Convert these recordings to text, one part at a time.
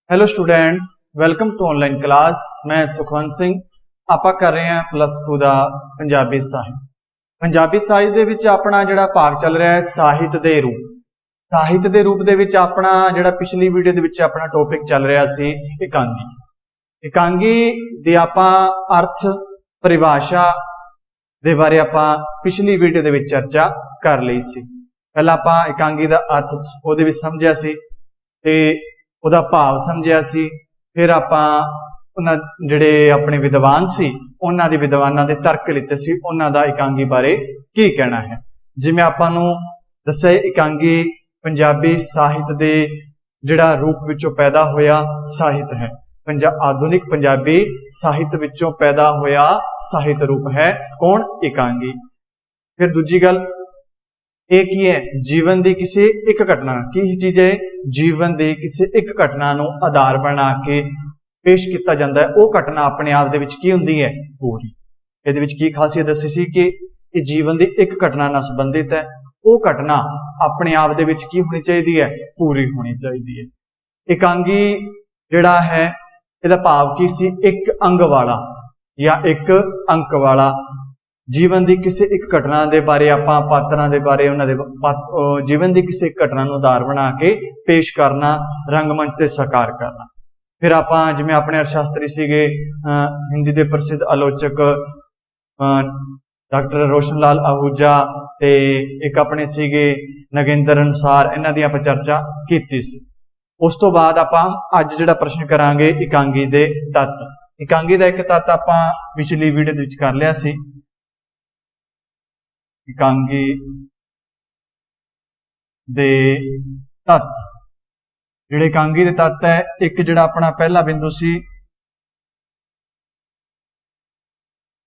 Hello students, welcome to online class. मैं सुखवंत सिंह। ਆਪਾਂ कर रहे हैं +2 ਦਾ ਪੰਜਾਬੀ ਸਾਹਿਤ। ਪੰਜਾਬੀ ਸਾਹਿਤ ਦੇ ਵਿੱਚ ਆਪਣਾ ਜਿਹੜਾ ਭਾਗ ਚੱਲ ਰਿਹਾ ਹੈ ਸਾਹਿਤ ਦੇ ਰੂਪ। ਸਾਹਿਤ ਦੇ ਰੂਪ ਦੇ ਵਿੱਚ ਆਪਣਾ ਜਿਹੜਾ ਪਿਛਲੀ ਵੀਡੀਓ ਦੇ ਵਿੱਚ ਆਪਣਾ ਟੌਪਿਕ ਚੱਲ ਰਿਹਾ ਸੀ ਇਕਾਂਗੀ। ਇਕਾਂਗੀ ਦੀ ਆਪਾਂ ਅਰਥ ਪਰਿਭਾਸ਼ਾ ਦੇ ਬਾਰੇ ਆਪਾਂ ਪਿਛਲੀ ਵੀਡੀਓ ਦੇ ਵਿੱਚ ਚਰਚਾ ਕਰ ਲਈ ਸੀ। ਪਹਿਲਾਂ ਆਪਾਂ ਇਕਾਂਗੀ ਦਾ ਅਰਥ ਉਹਦੇ ਵਿੱਚ ਸਮਝਿਆ ਸੀ ਤੇ ਉਹਦਾ ਭਾਵ ਸਮਝਿਆ ਸੀ। ਫਿਰ ਆਪਾਂ ਉਹਨਾਂ ਜਿਹੜੇ ਆਪਣੇ ਵਿਦਵਾਨ ਸੀ ਉਹਨਾਂ ਦੇ ਵਿਦਵਾਨਾਂ ਦੇ ਤਰਕ ਲਿੱਤੇ ਸੀ, ਉਹਨਾਂ ਦਾ ਇਕਾਂਗੀ ਬਾਰੇ ਕੀ ਕਹਿਣਾ ਹੈ। ਜਿਵੇਂ ਆਪਾਂ ਨੂੰ ਦੱਸਿਆ ਇਕਾਂਗੀ ਪੰਜਾਬੀ ਸਾਹਿਤ ਦੇ ਜਿਹੜਾ ਰੂਪ ਵਿੱਚੋਂ ਪੈਦਾ ਹੋਇਆ ਸਾਹਿਤ ਹੈ। ਆਧੁਨਿਕ ਪੰਜਾਬੀ ਸਾਹਿਤ ਵਿੱਚੋਂ ਪੈਦਾ ਹੋਇਆ ਸਾਹਿਤ ਰੂਪ ਹੈ ਕੌਣ? ਇਕਾਂਗੀ। ਫਿਰ ਦੂਜੀ ਗੱਲ ਇਹ ਕੀ ਹੈ? ਜੀਵਨ ਦੀ ਕਿਸੇ ਇੱਕ ਘਟਨਾ। ਕੀ ਚੀਜ਼ ਹੈ? ਜੀਵਨ ਦੀ ਕਿਸੇ ਇੱਕ ਘਟਨਾ ਨੂੰ ਆਧਾਰ ਬਣਾ ਕੇ ਪੇਸ਼ ਕੀਤਾ ਜਾਂਦਾ ਹੈ। ਉਹ ਘਟਨਾ ਆਪਣੇ ਆਪ ਦੇ ਵਿੱਚ ਕੀ ਹੁੰਦੀ ਹੈ? ਪੂਰੀ। ਇਹਦੇ ਵਿੱਚ ਕੀ ਖਾਸੀਅਤ ਦੱਸੀ ਸੀ ਕਿ ਇਹ ਜੀਵਨ ਦੀ ਇੱਕ ਘਟਨਾ ਨਾਲ ਸੰਬੰਧਿਤ ਹੈ। ਉਹ ਘਟਨਾ ਆਪਣੇ ਆਪ ਦੇ ਵਿੱਚ ਕੀ ਹੋਣੀ ਚਾਹੀਦੀ ਹੈ? ਪੂਰੀ ਹੋਣੀ ਚਾਹੀਦੀ ਹੈ। ਇਕਾਂਗੀ ਜਿਹੜਾ ਹੈ ਇਹਦਾ ਭਾਵ ਕੀ ਸੀ? ਇੱਕ ਅੰਗ ਵਾਲਾ ਜਾਂ ਇੱਕ ਅੰਕ ਵਾਲਾ। ਜੀਵਨ ਦੀ ਕਿਸੇ ਇੱਕ ਘਟਨਾ ਦੇ ਬਾਰੇ ਆਪਾਂ ਪਾਤਰਾਂ ਦੇ ਬਾਰੇ ਉਹਨਾਂ ਦੇ ਜੀਵਨ ਦੀ ਕਿਸੇ ਇੱਕ ਘਟਨਾ ਨੂੰ ਆਧਾਰ ਬਣਾ ਕੇ ਪੇਸ਼ ਕਰਨਾ, ਰੰਗਮੰਚ ਤੇ ਸਾਕਾਰ ਕਰਨਾ। ਫਿਰ ਆਪਾਂ ਜਿਵੇਂ ਆਪਣੇ ਅਰਥਸ਼ਾਸਤਰੀ ਸੀਗੇ ਹਿੰਦੀ ਦੇ ਪ੍ਰਸਿੱਧ ਆਲੋਚਕ ਡਾਕਟਰ ਰੋਸ਼ਨ ਲਾਲ ਆਹੂਜਾ ਤੇ ਇੱਕ ਆਪਣੇ ਸੀਗੇ ਨਗੇਂਦਰ ਅਨੁਸਾਰ, ਇਹਨਾਂ ਦੀ ਆਪਾਂ ਚਰਚਾ ਕੀਤੀ ਸੀ। ਉਸ ਤੋਂ ਬਾਅਦ ਆਪਾਂ ਅੱਜ ਜਿਹੜਾ ਪ੍ਰਸ਼ਨ ਕਰਾਂਗੇ ਇਕਾਂਗੀ ਦੇ ਤੱਤ। ਇਕਾਂਗੀ ਦਾ ਇੱਕ ਤੱਤ ਆਪਾਂ ਪਿਛਲੀ ਵੀਡੀਓ ਦੇ ਵਿੱਚ ਕਰ ਲਿਆ ਸੀ। ਇਕਾਂਗੀ ਦੇ ਤੱਤ ਜਿਹੜੇ ਇਕਾਂਗੀ ਦੇ ਤੱਤ ਹੈ, ਇੱਕ ਜਿਹੜਾ ਆਪਣਾ ਪਹਿਲਾ ਬਿੰਦੂ ਸੀ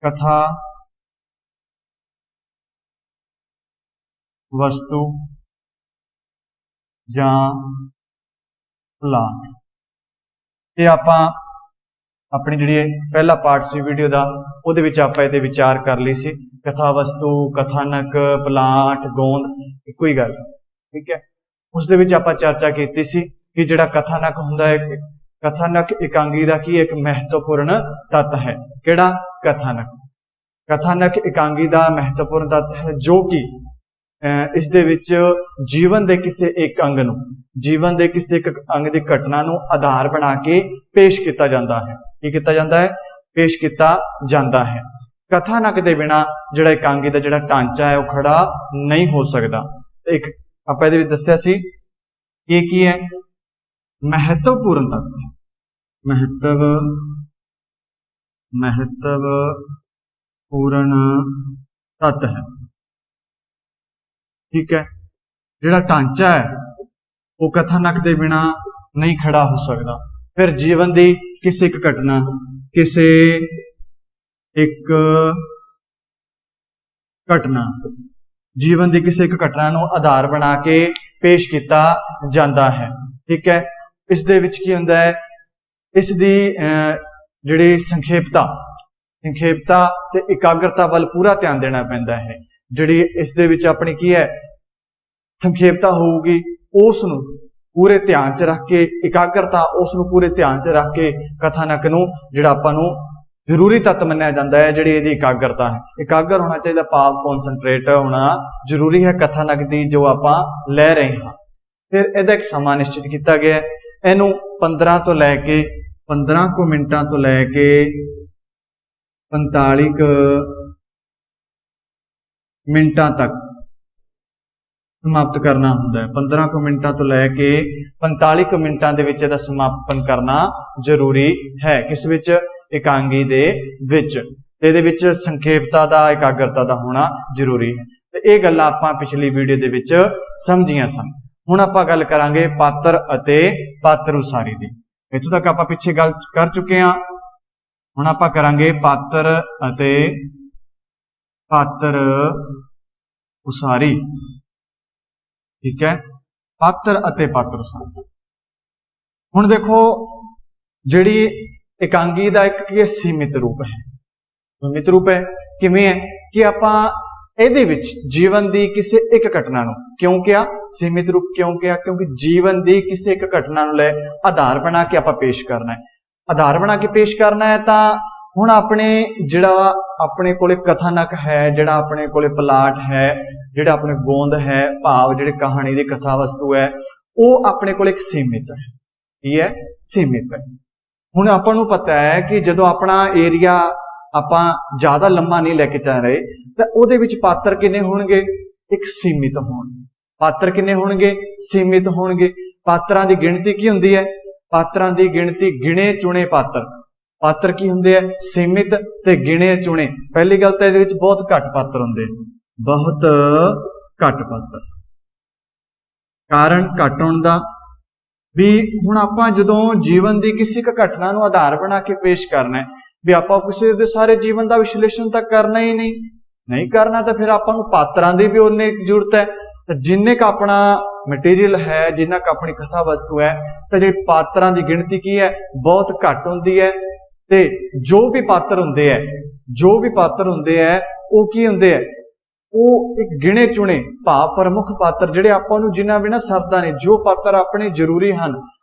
ਕਥਾ ਵਸਤੂ ਜਾਂ ਪਲਾਟ। ਇਹ ਆਪਾਂ ਆਪਣੀ ਜਿਹੜੀ ਪਹਿਲਾ ਪਾਰਟ ਸੀ ਵੀਡੀਓ ਦਾ ਉਹਦੇ ਵਿੱਚ ਆਪਾਂ ਇਹਦੇ ਵਿਚਾਰ ਕਰ ਲਈ ਸੀ। ਕਥਾ ਵਸਤੂ, ਕਥਾਨਕ, ਪਲਾਟ, ਗੋਂਦ ਇੱਕੋ ਹੀ ਗੱਲ, ਠੀਕ ਹੈ। ਉਸ ਦੇ ਵਿੱਚ ਆਪਾਂ ਚਰਚਾ ਕੀਤੀ ਸੀ ਕਿ ਜਿਹੜਾ ਕਥਾਨਕ ਹੁੰਦਾ ਹੈ, ਕਥਾਨਕ ਇਕਾਂਗੀ ਦਾ ਕੀ ਇੱਕ ਮਹੱਤਵਪੂਰਨ ਤੱਤ ਹੈ। ਕਿਹੜਾ? ਕਥਾਨਕ। ਕਥਾਨਕ ਇਕਾਂਗੀ ਦਾ ਮਹੱਤਵਪੂਰਨ ਤੱਤ ਹੈ ਜੋ ਕਿ ਇਸ ਦੇ ਵਿੱਚ ਜੀਵਨ ਦੇ ਕਿਸੇ ਇੱਕ ਅੰਗ ਨੂੰ, ਜੀਵਨ ਦੇ ਕਿਸੇ ਇੱਕ ਅੰਗ ਦੀ ਘਟਨਾ ਨੂੰ ਆਧਾਰ ਬਣਾ ਕੇ ਪੇਸ਼ ਕੀਤਾ ਜਾਂਦਾ ਹੈ। ਕੀ ਕੀਤਾ ਜਾਂਦਾ ਹੈ? ਪੇਸ਼ ਕੀਤਾ ਜਾਂਦਾ ਹੈ। ਕਥਾਨਕ ਦੇ ਬਿਨਾ ਜਿਹੜਾ ਇਕਾਂਗੀ ਦਾ ਜਿਹੜਾ ਢਾਂਚਾ ਹੈ ਉਹ ਖੜਾ ਨਹੀਂ ਹੋ ਸਕਦਾ। ਇੱਕ ਆਪਾਂ ਇਹਦੇ ਵਿੱਚ ਦੱਸਿਆ ਸੀ ਕਿ ਕੀ ਹੈ? ਮਹੱਤਵਪੂਰਨ ਤੱਤ। ਮਹੱਤਵਪੂਰਨ ਤੱਤ ਹੈ, ਠੀਕ ਹੈ। ਜਿਹੜਾ ਢਾਂਚਾ ਹੈ ਉਹ ਕਥਾਨਕ ਦੇ ਬਿਨਾ ਨਹੀਂ ਖੜਾ ਹੋ ਸਕਦਾ। ਫਿਰ ਜੀਵਨ ਦੀ ਕਿਸੇ ਇੱਕ ਘਟਨਾ, ਕਿਸੇ ਇੱਕ ਘਟਨਾ, ਜੀਵਨ ਦੀ ਕਿਸੇ ਇੱਕ ਘਟਨਾ ਨੂੰ ਆਧਾਰ ਬਣਾ ਕੇ ਪੇਸ਼ ਕੀਤਾ ਜਾਂਦਾ ਹੈ, ਠੀਕ ਹੈ। ਇਸ ਦੇ ਵਿੱਚ ਕੀ ਹੁੰਦਾ ਹੈ? ਇਸ ਦੀ ਜਿਹੜੀ ਸੰਖੇਪਤਾ ਤੇ ਇਕਾਗਰਤਾ ਵੱਲ ਪੂਰਾ ਧਿਆਨ ਦੇਣਾ ਪੈਂਦਾ ਹੈ। ਜਿਹੜੀ ਇਸ ਦੇ ਵਿੱਚ ਆਪਣੀ ਕੀ ਹੈ ਸੰਖੇਪਤਾ ਹੋਊਗੀ, ਉਸ ਨੂੰ ਪੂਰੇ ਧਿਆਨ 'ਚ ਰੱਖ ਕੇ, ਇਕਾਗਰਤਾ ਉਸ ਨੂੰ ਪੂਰੇ ਧਿਆਨ 'ਚ ਰੱਖ ਕੇ ਕਥਾਨਕ ਨੂੰ ਜਿਹੜਾ ਆਪਾਂ ਨੂੰ ਜ਼ਰੂਰੀ ਤੱਤ ਮੰਨਿਆ ਜਾਂਦਾ ਹੈ। ਜਿਹੜੀ ਇਹਦੀ ਇਕਾਗਰਤਾ ਹੈ, ਇਕਾਗਰ ਹੋਣਾ ਚਾਹੀਦਾ, ਭਾਵ ਕੌਨਸੈਂਟਰੇਟ ਹੋਣਾ ਜ਼ਰੂਰੀ ਹੈ ਕਥਾਨਕ ਦੀ ਜੋ ਆਪਾਂ ਲੈ ਰਹੇ ਹਾਂ। ਫਿਰ ਇਹਦਾ ਇੱਕ ਸਮਾਂ ਨਿਸ਼ਚਿਤ ਕੀਤਾ ਗਿਆ ਹੈ। ਇਹਨੂੰ 15 ਤੋਂ ਲੈ ਕੇ 15 ਕੁ ਮਿੰਟਾਂ ਤੋਂ ਲੈ ਕੇ 45 ਮਿੰਟਾਂ ਤੱਕ ਸਮਾਪਤ ਕਰਨਾ ਹੁੰਦਾ ਹੈ। 15 ਕੁ ਮਿੰਟਾਂ ਤੋਂ ਲੈ ਕੇ 45 ਕੁ ਮਿੰਟਾਂ ਦੇ ਵਿੱਚ ਇਹਦਾ ਸਮਾਪਨ ਕਰਨਾ ਜ਼ਰੂਰੀ ਹੈ। ਕਿਸ ਵਿੱਚ? ਇਕਾਂਗੀ ਦੇ ਵਿੱਚ। ਇਹਦੇ ਵਿੱਚ ਸੰਖੇਪਤਾ ਦਾ, ਇਕਾਗਰਤਾ ਦਾ ਹੋਣਾ ਜ਼ਰੂਰੀ ਹੈ। ਤੇ ਇਹ ਗੱਲਾਂ ਆਪਾਂ ਪਿਛਲੀ ਵੀਡੀਓ ਦੇ ਵਿੱਚ ਸਮਝੀਆਂ ਸਨ। ਹੁਣ ਆਪਾਂ ਗੱਲ ਕਰਾਂਗੇ ਪਾਤਰ ਅਤੇ ਪਾਤਰ ਉਸਾਰੀ ਦੀ। ਇੱਥੋਂ ਤੱਕ ਆਪਾਂ ਪਿੱਛੇ ਗੱਲ ਕਰ ਚੁੱਕੇ ਹਾਂ। ਹੁਣ ਆਪਾਂ ਕਰਾਂਗੇ ਪਾਤਰ ਅਤੇ ਪਾਤਰ ਉਸਾਰੀ, ਠੀਕ ਹੈ। ਪਾਤਰ ਅਤੇ ਪਾਤਰ ਉਸਾਰੀ। ਹੁਣ ਦੇਖੋ, ਜਿਹੜੀ ਇਕਾਂਗੀ ਦਾ ਇੱਕ ਕੀ ਸੀਮਿਤ ਰੂਪ ਹੈ। ਸੀਮਿਤ ਰੂਪ ਹੈ ਕਿਵੇਂ ਹੈ ਕਿ ਆਪਾਂ ਇਹਦੇ ਵਿੱਚ ਜੀਵਨ ਦੀ ਕਿਸੇ ਇੱਕ ਘਟਨਾ ਨੂੰ ਕਿਉਂ ਕਿਹਾ ਸੀਮਿਤ ਰੂਪ ਕਿਉਂ ਕਿਹਾ? ਕਿਉਂਕਿ ਜੀਵਨ ਦੀ ਕਿਸੇ ਇੱਕ ਘਟਨਾ ਨੂੰ ਲੈ ਆਧਾਰ ਬਣਾ ਕੇ ਆਪਾਂ ਪੇਸ਼ ਕਰਨਾ ਹੈ। ਆਧਾਰ ਬਣਾ ਕੇ ਪੇਸ਼ ਕਰਨਾ ਹੈ ਤਾਂ ਹੁਣ ਆਪਣੇ ਜਿਹੜਾ ਆਪਣੇ ਕੋਲੇ ਕਥਾਨਕ ਹੈ, ਜਿਹੜਾ ਆਪਣੇ ਕੋਲੇ ਪਲਾਟ ਹੈ, ਜਿਹੜਾ ਆਪਣੇ ਗੋਂਦ ਹੈ, ਭਾਵ ਜਿਹੜੇ ਕਹਾਣੀ ਦੀ ਕਥਾ ਵਸਤੂ ਹੈ, ਉਹ ਆਪਣੇ ਕੋਲ ਇੱਕ ਸੀਮਿਤ ਹੈ। ਕੀ ਹੈ? ਸੀਮਿਤ ਹੈ। ਹੁਣ ਆਪਾਂ ਨੂੰ ਪਤਾ ਹੈ ਕਿ ਜਦੋਂ ਆਪਣਾ ਏਰੀਆ ਆਪਾਂ ਜ਼ਿਆਦਾ ਲੰਮਾ ਨਹੀਂ ਲੈ ਕੇ ਚੱਲ ਰਹੇ ਤਾਂ ਉਹਦੇ ਵਿੱਚ ਪਾਤਰ ਕਿੰਨੇ ਹੋਣਗੇ? ਇੱਕ ਸੀਮਿਤ ਹੋਣਗੇ। ਪਾਤਰ ਕਿੰਨੇ ਹੋਣਗੇ? ਸੀਮਿਤ ਹੋਣਗੇ। ਪਾਤਰਾਂ ਦੀ ਗਿਣਤੀ ਕੀ ਹੁੰਦੀ ਹੈ? ਪਾਤਰਾਂ ਦੀ ਗਿਣਤੀ ਗਿਣੇ ਚੁਣੇ ਪਾਤਰ। ਪਾਤਰ ਕੀ ਹੁੰਦੇ ਆ? ਸੀਮਿਤ ਤੇ ਗਿਣੇ ਚੁਣੇ। ਪਹਿਲੀ ਗੱਲ ਤਾਂ ਇਹਦੇ ਵਿੱਚ ਬਹੁਤ ਘੱਟ ਪਾਤਰ ਹੁੰਦੇ, ਬਹੁਤ ਘੱਟ ਪਾਤਰ। ਕਾਰਨ ਘੱਟ ਹੋਣ ਦਾ ਵੀ ਹੁਣ ਆਪਾਂ ਜਦੋਂ ਜੀਵਨ ਦੀ ਕਿਸੇ ਇੱਕ ਘਟਨਾ ਨੂੰ ਆਧਾਰ ਬਣਾ ਕੇ ਪੇਸ਼ ਕਰਨਾ ਹੈ ਵੀ ਆਪਾਂ ਕਿਸੇ ਦੇ ਸਾਰੇ ਜੀਵਨ ਦਾ ਵਿਸ਼ਲੇਸ਼ਣ ਤਾਂ ਕਰਨਾ ਹੀ ਨਹੀਂ ਕਰਨਾ, ਤਾਂ ਫਿਰ ਆਪਾਂ ਨੂੰ ਪਾਤਰਾਂ ਦੀ ਵੀ ਉਨੀ ਜ਼ਰੂਰਤ ਹੈ। ਤਾਂ ਜਿੰਨੇ ਕ ਆਪਣਾ ਮਟੀਰੀਅਲ ਹੈ, ਜਿੰਨਾ ਕ ਆਪਣੀ ਕਥਾ ਵਸਤੂ ਹੈ, ਤਾਂ ਜਿਹੜੀ ਪਾਤਰਾਂ ਦੀ ਗਿਣਤੀ ਕੀ ਹੈ? ਬਹੁਤ ਘੱਟ ਹੁੰਦੀ ਹੈ। ਤੇ ਜੋ ਵੀ ਪਾਤਰ ਹੁੰਦੇ ਹੈ ਉਹ ਕੀ ਹੁੰਦੇ ਹੈ? ਉਹ ਇੱਕ ਗਿਣੇ ਚੁਣੇ ਭਾਵ ਪ੍ਰਮੁੱਖ ਪਾਤਰ ਜਿਹੜੇ ਆਪਾਂ ਨੂੰ ਜਿਨ੍ਹਾਂ ਬਿਨਾਂ ਸਰਦਾ ਨਹੀਂ, ਜੋ ਪਾਤਰ ਆਪਣੇ ਜ਼ਰੂਰੀ ਹਨ,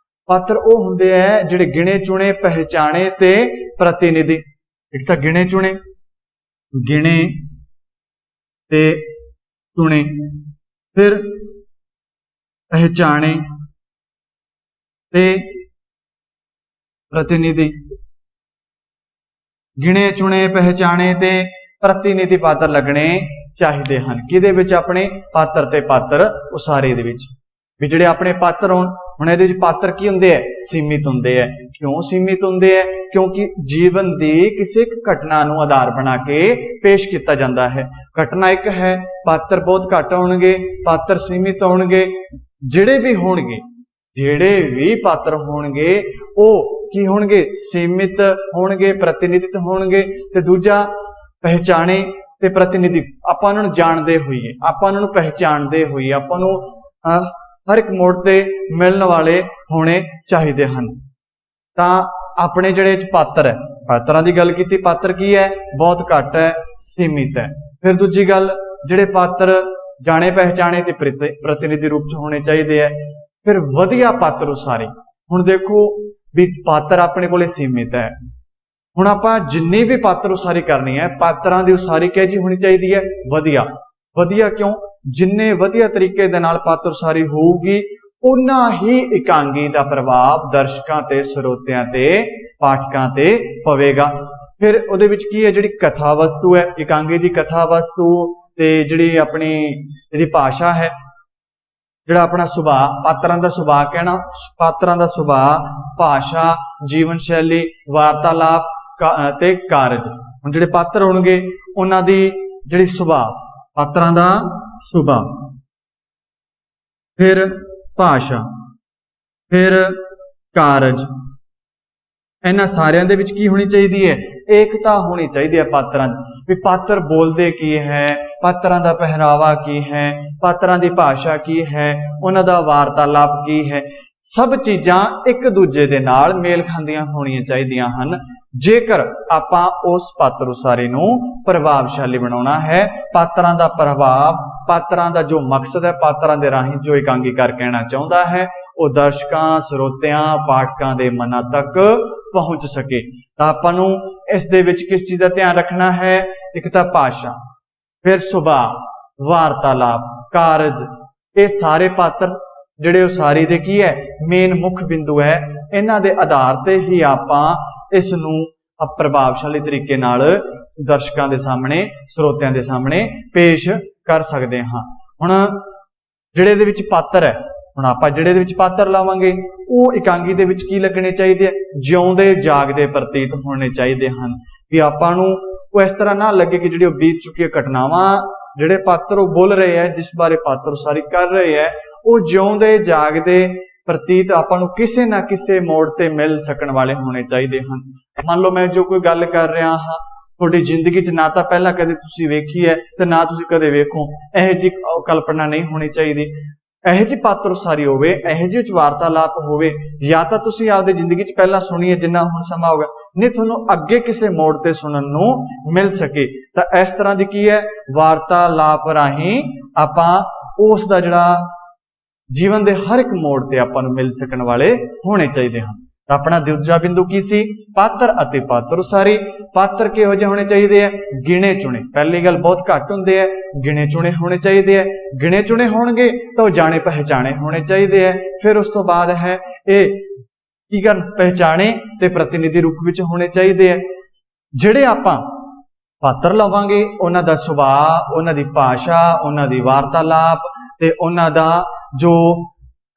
ਪਾਤਰ ਉਹ ਹੁੰਦੇ ਹੈ ਜਿਹੜੇ ਗਿਣੇ ਚੁਣੇ, ਪਹਿਚਾਣੇ ਤੇ ਪ੍ਰਤੀਨਿਧੀ। ਇੱਕ ਤਾਂ ਗਿਣੇ ਤੇ ਚੁਣੇ, ਫਿਰ ਪਹਿਚਾਣੇ ਤੇ ਪ੍ਰਤੀਨਿਧੀ। ਗਿਣੇ ਚੁਣੇ, ਪਹਿਚਾਣੇ ਤੇ ਪ੍ਰਤੀਨਿਧੀ ਪਾਤਰ ਲੱਗਣੇ ਚਾਹੀਦੇ ਹਨ। ਕਿਹਦੇ ਵਿੱਚ? ਆਪਣੇ ਪਾਤਰ ਤੇ ਪਾਤਰ ਉਸਾਰੀ ਦੇ ਵਿੱਚ। ਵੀ ਜਿਹੜੇ ਆਪਣੇ ਪਾਤਰ ਹੋਣ, ਹੁਣ ਇਹਦੇ ਵਿੱਚ ਪਾਤਰ ਕੀ ਹੁੰਦੇ ਹੈ? ਸੀਮਿਤ ਹੁੰਦੇ ਹੈ। ਕਿਉਂ ਸੀਮਿਤ ਹੁੰਦੇ ਹੈ? ਕਿਉਂਕਿ ਜੀਵਨ ਦੀ ਕਿਸੇ ਇੱਕ ਘਟਨਾ ਨੂੰ ਆਧਾਰ ਬਣਾ ਕੇ ਪੇਸ਼ ਕੀਤਾ ਜਾਂਦਾ ਹੈ। ਘਟਨਾ ਇੱਕ ਹੈ, ਪਾਤਰ ਬਹੁਤ ਘੱਟ ਹੋਣਗੇ, ਪਾਤਰ ਸੀਮਿਤ ਹੋਣਗੇ। ਜਿਹੜੇ ਵੀ ਪਾਤਰ ਹੋਣਗੇ ਉਹ ਕੀ ਹੋਣਗੇ? ਸੀਮਿਤ ਹੋਣਗੇ, ਪ੍ਰਤੀਨਿਧਿਤ ਹੋਣਗੇ। ਤੇ ਦੂਜਾ ਪਹਿਚਾਣੇ ਤੇ ਪ੍ਰਤੀਨਿਧੀ। ਆਪਾਂ ਉਹਨਾਂ ਨੂੰ ਜਾਣਦੇ ਹੋਈਏ, ਆਪਾਂ ਉਹਨਾਂ ਨੂੰ ਪਹਿਚਾਣਦੇ ਹੋਈਏ, ਆਪਾਂ ਨੂੰ ਹਰ ਇੱਕ ਮੋੜ ਤੇ ਮਿਲਣ ਵਾਲੇ ਹੋਣੇ ਚਾਹੀਦੇ ਹਨ। ਤਾਂ ਆਪਣੇ ਜਿਹੜੇ ਪਾਤਰ ਹੈ, ਪਾਤਰਾਂ ਦੀ ਗੱਲ ਕੀਤੀ, ਪਾਤਰ ਕੀ ਹੈ? ਬਹੁਤ ਘੱਟ ਹੈ, ਸੀਮਿਤ ਹੈ। ਫਿਰ ਦੂਜੀ ਗੱਲ, ਜਿਹੜੇ ਪਾਤਰ ਜਾਣੇ ਪਹਿਚਾਣੇ ਤੇ ਪ੍ਰਤੀਨਿਧੀ ਰੂਪ ਚ ਹੋਣੇ ਚਾਹੀਦੇ ਹੈ। ਫਿਰ ਵਧੀਆ ਪਾਤਰ ਉਸਾਰੀ। ਹੁਣ ਦੇਖੋ ਵੀ ਪਾਤਰ ਆਪਣੇ ਕੋਲੇ ਸੀਮਿਤ ਹੈ। ਹੁਣ ਆਪਾਂ ਜਿੰਨੀ ਵੀ ਪਾਤਰ ਉਸਾਰੀ ਕਰਨੀ ਹੈ, ਪਾਤਰਾਂ ਦੀ ਉਸਾਰੀ ਕਿਹੋ ਜਿਹੀ ਹੋਣੀ ਚਾਹੀਦੀ ਹੈ? ਵਧੀਆ ਕਿਉਂ? ਜਿੰਨੇ ਵਧੀਆ ਤਰੀਕੇ ਦੇ ਨਾਲ ਪਾਤਰ ਉਸਾਰੀ ਹੋਊਗੀ, ਉਨਾ ਹੀ ਇਕਾਂਗੀ ਦਾ ਪ੍ਰਭਾਵ ਦਰਸ਼ਕਾਂ ਤੇ ਸਰੋਤਿਆਂ ਤੇ ਪਾਠਕਾਂ ਤੇ ਪਵੇਗਾ। ਫਿਰ ਉਹਦੇ ਵਿੱਚ ਕੀ ਹੈ? ਜਿਹੜੀ ਕਥਾ ਵਸਤੂ ਹੈ, ਇਕਾਂਗੀ ਦੀ ਕਥਾ ਵਸਤੂ ਤੇ ਜਿਹੜੀ ਆਪਣੀ ਇਹਦੀ ਭਾਸ਼ਾ ਹੈ, ਜਿਹੜਾ ਆਪਣਾ ਸੁਭਾਅ, ਪਾਤਰਾਂ ਦਾ ਸੁਭਾਅ ਕਹਿਣਾ, ਪਾਤਰਾਂ ਦਾ ਸੁਭਾਅ, ਭਾਸ਼ਾ, ਜੀਵਨ ਸ਼ੈਲੀ, ਵਾਰਤਾਲਾਪ ਤੇ ਕਾਰਜ। ਹੁਣ ਜਿਹੜੇ ਪਾਤਰ ਹੋਣਗੇ ਉਹਨਾਂ ਦੀ ਜਿਹੜੀ ਸੁਭਾਅ, ਪਾਤਰਾਂ ਦਾ ਸੁਭਾਅ, ਫਿਰ ਭਾਸ਼ਾ, ਫਿਰ ਕਾਰਜ, ਇਹਨਾਂ ਸਾਰਿਆਂ ਦੇ ਵਿੱਚ ਕੀ ਹੋਣੀ ਚਾਹੀਦੀ ਹੈ? ਏਕਤਾ ਹੋਣੀ ਚਾਹੀਦੀ ਹੈ ਪਾਤਰਾਂ ਦੀ। ਵੀ ਪਾਤਰ ਬੋਲਦੇ ਕੀ ਹੈ, ਪਾਤਰਾਂ ਦਾ ਪਹਿਰਾਵਾ ਕੀ ਹੈ, ਪਾਤਰਾਂ ਦੀ ਭਾਸ਼ਾ ਕੀ ਹੈ, ਉਹਨਾਂ ਦਾ ਵਾਰਤਾਲਾਪ ਕੀ ਹੈ, ਸਭ ਚੀਜ਼ਾਂ ਇੱਕ ਦੂਜੇ ਦੇ ਨਾਲ ਮੇਲ ਖਾਂਦੀਆਂ ਹੋਣੀਆਂ ਚਾਹੀਦੀਆਂ ਹਨ। ਜੇਕਰ ਆਪਾਂ ਉਸ ਪਾਤਰ ਉਸਾਰੀ ਨੂੰ ਪ੍ਰਭਾਵਸ਼ਾਲੀ ਬਣਾਉਣਾ ਹੈ, ਪਾਤਰਾਂ ਦਾ ਪ੍ਰਭਾਵ, ਪਾਤਰਾਂ ਦਾ ਜੋ ਮਕਸਦ ਹੈ, ਪਾਤਰਾਂ ਦੇ ਰਾਹੀਂ ਜੋ ਇਕਾਂਗੀਕਾਰ ਕਹਿਣਾ ਚਾਹੁੰਦਾ ਹੈ, ਉਹ ਦਰਸ਼ਕਾਂ, ਸਰੋਤਿਆਂ, ਪਾਠਕਾਂ ਦੇ ਮਨਾਂ ਤੱਕ ਪਹੁੰਚ ਸਕੇ। ਤਾਂ ਆਪਾਂ ਨੂੰ ਇਸ ਦੇ ਵਿੱਚ ਕਿਸ ਚੀਜ਼ ਦਾ ਧਿਆਨ ਰੱਖਣਾ ਹੈ? ਇੱਕ ਤਾਂ ਭਾਸ਼ਾ, ਫਿਰ ਸੁਭਾਅ, ਵਾਰਤਾਲਾਪ, ਕਾਰਜ। ਇਹ ਸਾਰੇ ਪਾਤਰ ਜਿਹੜੇ ਉਸਾਰੀ ਦੇ ਕੀ ਹੈ? ਮੇਨ ਮੁੱਖ ਬਿੰਦੂ ਹੈ। ਇਹਨਾਂ ਦੇ ਆਧਾਰ ਤੇ ਹੀ ਆਪਾਂ ਇਸ ਨੂੰ ਪ੍ਰਭਾਵਸ਼ਾਲੀ ਤਰੀਕੇ ਨਾਲ ਦਰਸ਼ਕਾਂ ਦੇ ਸਾਹਮਣੇ, ਸਰੋਤਿਆਂ ਦੇ ਸਾਹਮਣੇ ਪੇਸ਼ ਕਰ ਸਕਦੇ ਹਾਂ। ਹੁਣ ਜਿਹੜੇ ਦੇ ਵਿੱਚ ਪਾਤਰ ਹੈ, ਹੁਣ ਆਪਾਂ ਜਿਹੜੇ ਦੇ ਵਿੱਚ ਪਾਤਰ ਲਾਵਾਂਗੇ ਉਹ ਇਕਾਂਗੀ ਦੇ ਵਿੱਚ ਕੀ ਲੱਗਣੇ ਚਾਹੀਦੇ ਆ? ਜਿਉਂਦੇ ਜਾਗਦੇ ਪ੍ਰਤੀਤ ਹੋਣੇ ਚਾਹੀਦੇ ਹਨ। ਵੀ ਆਪਾਂ ਨੂੰ ਉਹ ਇਸ ਤਰ੍ਹਾਂ ਨਾ ਲੱਗੇ ਕਿ ਜਿਹੜੀ ਉਹ ਬੀਤ ਚੁੱਕੀਆਂ ਘਟਨਾਵਾਂ, ਜਿਹੜੇ ਪਾਤਰ ਉਹ ਬੋਲ ਰਹੇ ਹੈ, ਜਿਸ ਬਾਰੇ ਪਾਤਰ ਉਸਾਰੀ ਕਰ ਰਹੇ ਹੈ, ਉਹ ਜਿਉਂਦੇ ਜਾਗਦੇ ਪ੍ਰਤੀਤ ਆਪਾਂ ਨੂੰ ਕਿਸੇ ਨਾ ਕਿਸੇ ਮੋੜ ਤੇ ਮਿਲ ਸਕਣ ਵਾਲੇ ਹੋਣੇ ਚਾਹੀਦੇ ਹਨ। ਮੰਨ ਲਓ ਮੈਂ ਜੋ ਕੋਈ ਗੱਲ ਕਰ ਰਿਹਾ ਹਾਂ, ਤੁਹਾਡੀ ਜ਼ਿੰਦਗੀ 'ਚ ਨਾ ਤਾਂ ਪਹਿਲਾਂ ਕਦੇ ਤੁਸੀਂ ਵੇਖੀ ਹੈ ਤੇ ਨਾ ਤੁਸੀਂ ਕਦੇ ਵੇਖੋ, ਇਹੋ ਜਿਹੀ ਕਲਪਨਾ ਨਹੀਂ ਹੋਣੀ ਚਾਹੀਦੀ। ਇਹੋ ਜਿਹੀ ਪਾਤਰ ਉਸਾਰੀ ਹੋਵੇ, ਇਹੋ ਜਿਹੀ ਵਾਰਤਾਲਾਪ ਹੋਵੇ, ਜਾਂ ਤਾਂ ਤੁਸੀਂ ਆਪਦੀ ਜ਼ਿੰਦਗੀ 'ਚ ਪਹਿਲਾਂ ਸੁਣੀ ਹੈ ਜਿੰਨਾ ਹੁਣ ਸਮਾਂ ਹੋ ਗਿਆ, नहीं तुहानूं अगे किसी मोड़ ते सुनन नूं मिल सके। तां इस तरह की की है वार्तालाप राही आपां उस दा जिहड़ा जीवन के हर एक मोड़ ते आपां नूं मिल सकण वाले होने चाहिए हैं। अपना दूजा बिंदु की सी पात्र अते पात्र उसारी। पात्र किहो जिहे होने चाहिए है गिणे चुने। पहली गल बहुत घट हुंदे है, गिणे चुने होने चाहिए है। गिणे चुने होणगे तो जाने पहचाने होने चाहिए है। फिर उस तो बाद है ये की कर पहचाने ते प्रतिनिधि रूप विच होने चाहिए है। जिहड़े आपां पात्र लवांगे उन्हां दा सुभाव, उन्हां दी भाषा, उन्हां दी वार्तालाप ते उन्हां दा जो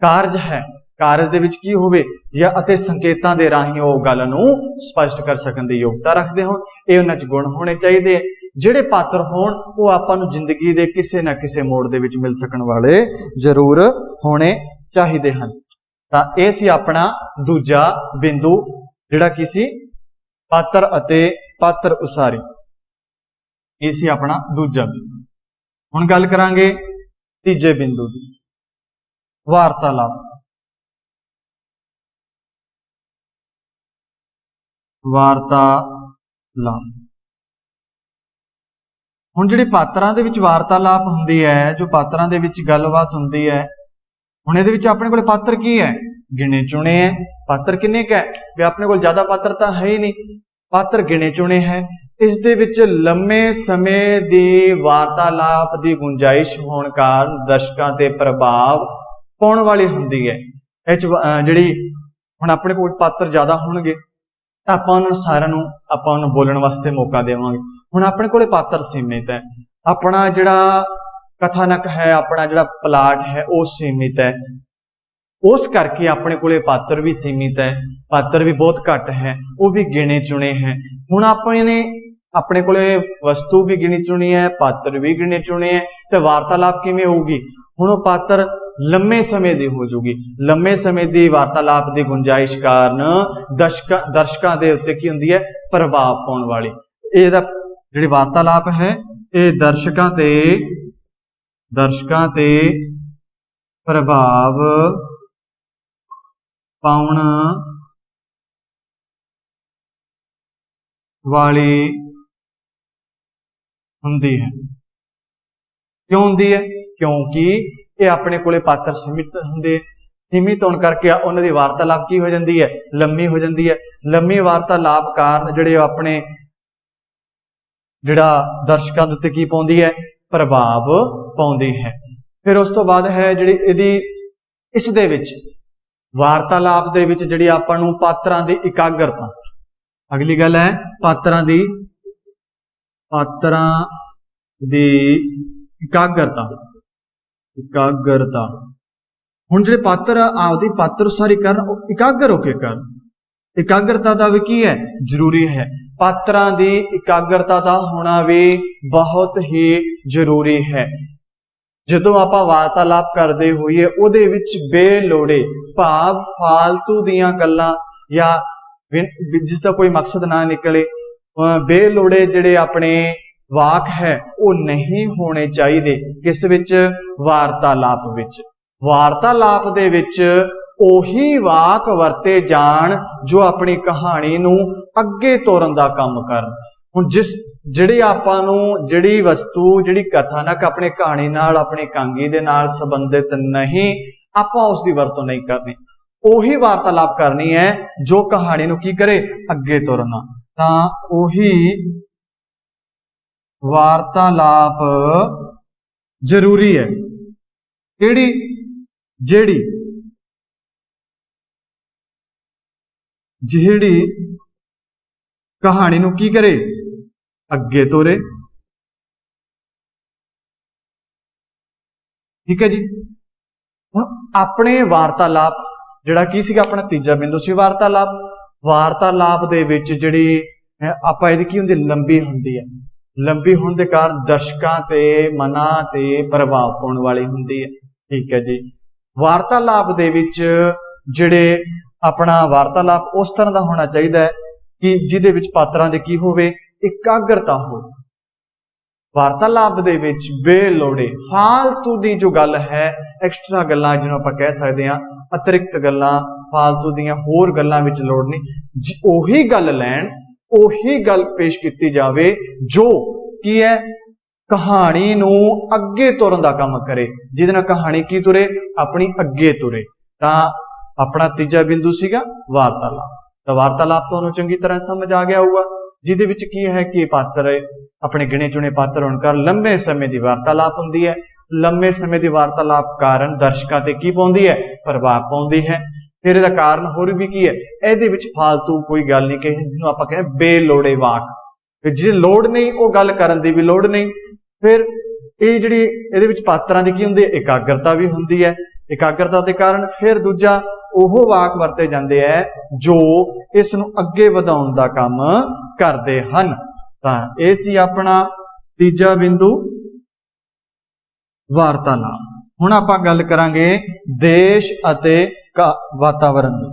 कारज है, कारज दे विच की होवे या अते संकेतां दे राही वो गल नूं स्पष्ट कर सकण दी योग्यता रखदे होण, ये उन्हां च गुण होने चाहिए। जिहड़े पात्र होण वो आपां नूं जिंदगी दे किसे ना किसे मोड़ दे विच मिल सकण वाले जरूर होने चाहिए हैं। तां इह सी अपना दूजा बिंदु जिहड़ा की सी पात्र अते पात्र उसारी। इह सी अपना दूजा बिंदु। हुण गल करांगे तीजे बिंदु दी, वार्तालाप। वार्तालाप हुण जिहड़ी पात्रां दे विच वार्तालाप हुंदी है, जो पात्रां दे विच गलबात हुंदी है, हुण इहदे विच अपने कोल पात्र की है गिणे चुने है। पात्र किन्ने क है भी अपने कोल ज्यादा पात्र तां है ही नहीं, पात्र गिणे चुने है। इस दे विच लंबे समय दी वार्तालाप दी गुंजाइश होण कारण दर्शकां ते प्रभाव पाउण वाली हुंदी है। इह जिहड़ी हुण अपने कोल पात्र ज्यादा होणगे तां आपां उन्हां सारिआं नूं आपां उन्हां बोलण वास्ते मौका देवांगे। हुण अपने कोल पात्र सीमित है, अपना जिहड़ा कथानक है, अपना जिहड़ा प्लाट है वो सीमित है, उस करके अपने कोले पात्र भी सीमित है, पात्र भी बहुत घट है, वो भी गिणे चुने हैं। हुण आपने अपने कोले वस्तु भी गिणी चुनी है, पात्र भी गिणे चुने हैं, तो वार्तालाप किवें होगी? हुण वो पात्र लंबे समय दी हो जूगी, लंबे समय दी वार्तालाप दी गुंजाइश कारण दर्शकां दे उत्ते की हुंदी है प्रभाव पाउण वाली। इहदा जिहड़ी वार्तालाप है ये दर्शकां ते प्रभाव पाउण वाली हुंदी है। क्यों हुंदी है? क्योंकि ये अपने कोले पात्र सीमित हुंदे, सीमित होने करके उन्हां दी वार्तालाप की हो जाती है लंबी हो जाती है। लंबी वार्तालाप कारण जिहड़े अपने जिहड़ा दर्शकां दे उत्ते की पाउंदी है प्रभाव पाउंदी है। फिर उस तो बाद है जिहड़ी इहदी इस दे विच वार्तालाप दे विच जिहड़ी आपां नूं पात्रां दी एकाग्रता, अगली गल है पात्रां दी एकाग्रता। हुण जिहड़े पात्र आपदी पात्र उसारी करन एकाग्र होके करन, एकाग्रता दा भी की है जरूरी है। पात्रां दी एकाग्रता दा होना भी बहुत ही जरूरी है। जदों आपां वार्तालाप करदे होइए उहदे विच बेलोड़े भाव फालतू दीयां गल्लां या जिसका कोई मकसद ना निकले, बेलोड़े जिहड़े अपने वाक है वो नहीं होने चाहिए। किस विच? वार्तालाप विच। वार्तालाप दे विच ओही वाक वरते जाण जो अपनी कहानी नूं अगे तोरन दा काम करन। हुण जिहड़ी आपां नूं जिहड़ी वस्तु जिहड़ी कथानक अपनी कहानी नाल अपनी कांगी दे नाल संबंधित नहीं, आपां उस दी वरतों नहीं करनी। ओही वार्तालाप करनी है जो कहानी नूं की करे अगे तोरना। तां ओही वार्तालाप जरूरी है। किहड़ी? जिहड़ी कहानी नूं की करे अगे तोरे। ठीक है जी। हुण अपने वार्तालाप जिहड़ा की सीगा अपना तीजा बिंदु सी वार्तालाप। वार्तालाप दे विच जिहड़ी आपां इहदी की हुंदी लंबी हुंदी है, लंबी होने के कारण दर्शकां ते मनां ते प्रभाव पाउण वाली हुंदी है। ठीक है जी। वार्तालाप दे विच जिहड़े अपना वार्तालाप उस तरह का होना चाहिए कि जिहदे विच पात्रां दे की होवे एकाग्रता हो। वार्तालाप दे विच बेलोड़े फालतू दी जो गल है, एक्सट्रा गल्लां जिन्हों आपां कह सकदे हां, अतिरिक्त गल्लां फालतू दीयां होर गल्लां विच लोड़ नहीं, ओही गल लैण, ओही गल पेश कीती जावे जो की है कहानी नूं अगे तुरन दा काम करे, जिहदे नाल कहानी की तुरे अपनी अगे तुरे। तां अपना तीजा बिंदु सीगा वार्तालाप। तो वार्तालाप तुहानूं चंगी तरह समझ आ गया होगा, जिहदे विच की है कि पात्र अपने गिणे चुने पात्र होण कर लंबे समय की वार्तालाप हुंदी है। लंबे समय की वार्तालाप कारण दर्शकों ते की पाउंदी है, प्रभाव पाउंदी है। फिर इहदा कारण होर भी की है, इहदे विच फालतू कोई गल नहीं कही, जिन्होंने आपां कहने बेलोड़े वाक, जे लोड़ नहीं वो गल करन दी भी लोड़ नहीं। फिर ये जिहड़ी इहदे विच पात्रां दी की हुंदी है, एकाग्रता भी हुंदी है। एकाग्रता के कारण फिर दूजा ओह वाक वरते जाते हैं जो इस नूं अगे वधाउण दा काम करते हैं। तां इह सी अपना तीजा बिंदु वार्तालाप। हुण आपां गल करांगे देश अते वातावरण दी।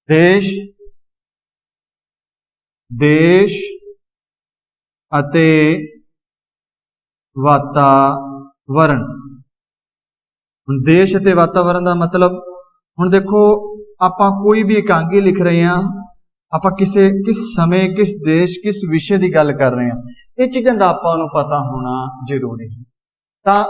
देश अते वातावरण। हुण देश अते वातावरण का मतलब, हुण देखो आपां कोई भी एकांगी लिख रहे हैं, आपां किस समय किस देश किस विषय की गल कर रहे हैं, ये चीज़ां दा आपां नूं पता होना जरूरी है। तां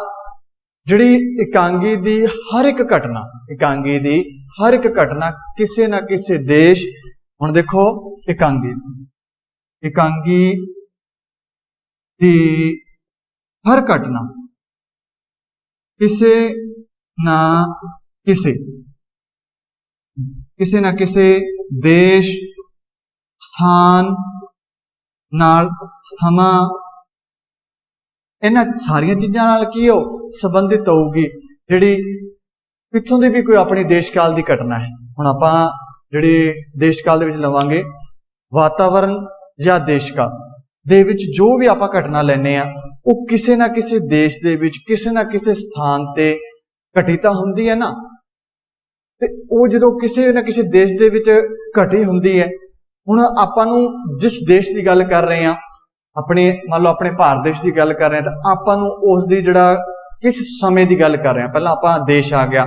जिहड़ी एकांगी दी हर एक घटना, एकांगी दी हर एक घटना किसी ना किसी देश, हुण देखो एकांगी दी हर घटना किसी ना किसी देश स्थान नाल समा, इन्हां सारियां चीज़ां नाल की हो संबंधित होगी, जिहड़ी पिछों दी भी कोई अपनी देश काल की घटना है। हुण आपां जिहड़ी देश काल दे विच लवांगे वातावरण या देश काल दे विच जो भी आपां घटना लैने आ, वो किसी ना किसी देश दे विच किसी ना किसी स्थान ते घटिता हुंदी है ना। ते वो जदों किसी ना किसी देश दे विच घटी हुंदी है, हुण आपां नूं जिस देश की गल कर रहे हैं, अपने मान लो अपने भारत देश की गल कर रहे हैं, तो आपां नूं उसदी जिहड़ा किस समय की गल कर रहे हैं, पहला आपां देश आ गया,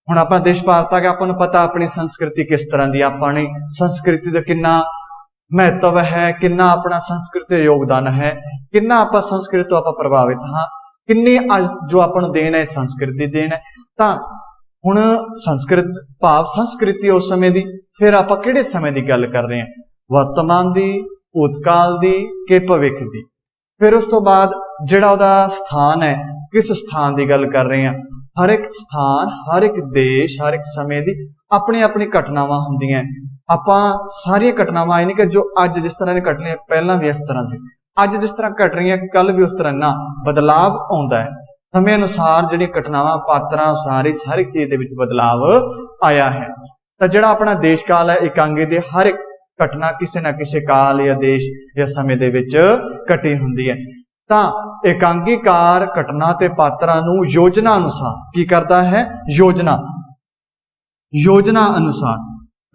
हुण अपना देश भारत आ गया, आपां नूं पता अपनी संस्कृति किस तरह की, अपनी संस्कृति का कितना महत्व है, कितना अपना संस्कृति योगदान है, कितना आप संस्कृति तो आप प्रभावित हाँ, किन्नी जो अपन देन है संस्कृति देन है। तां हुण संस्कृत भाव संस्कृति उस समय की, फिर आप किहड़े समय की गल कर रहे हैं, वर्तमान की, भूतकाल की कि भविख की। फिर उस तो बाद जिहड़ा उहदा स्थान है, किस स्थान की गल कर रहे हैं, हर एक स्थान हर एक देश हर एक समय की अपनी अपनी घटनावां हुंदियां। आपां सारियां घटनावां ये नहीं कि जो अज जिस तरह की घटना पहला भी इस तरह की, अज जिस तरह घट रही है कल भी उस तरह ना, बदलाव आउंदा है समय अनुसार, जिहड़ी घटनावां पात्रां अनुसार ही हर एक चीज़ दे विच बदलाव आया है। तो जिहड़ा अपना देश काल है, एकांगी दे हर एक घटना किसी ना किसी काल या देश या समय दे विच घटी हुंदी है। तां एकांगीकार घटना ते पात्रां नूं योजना अनुसार की करदा है, योजना अनुसार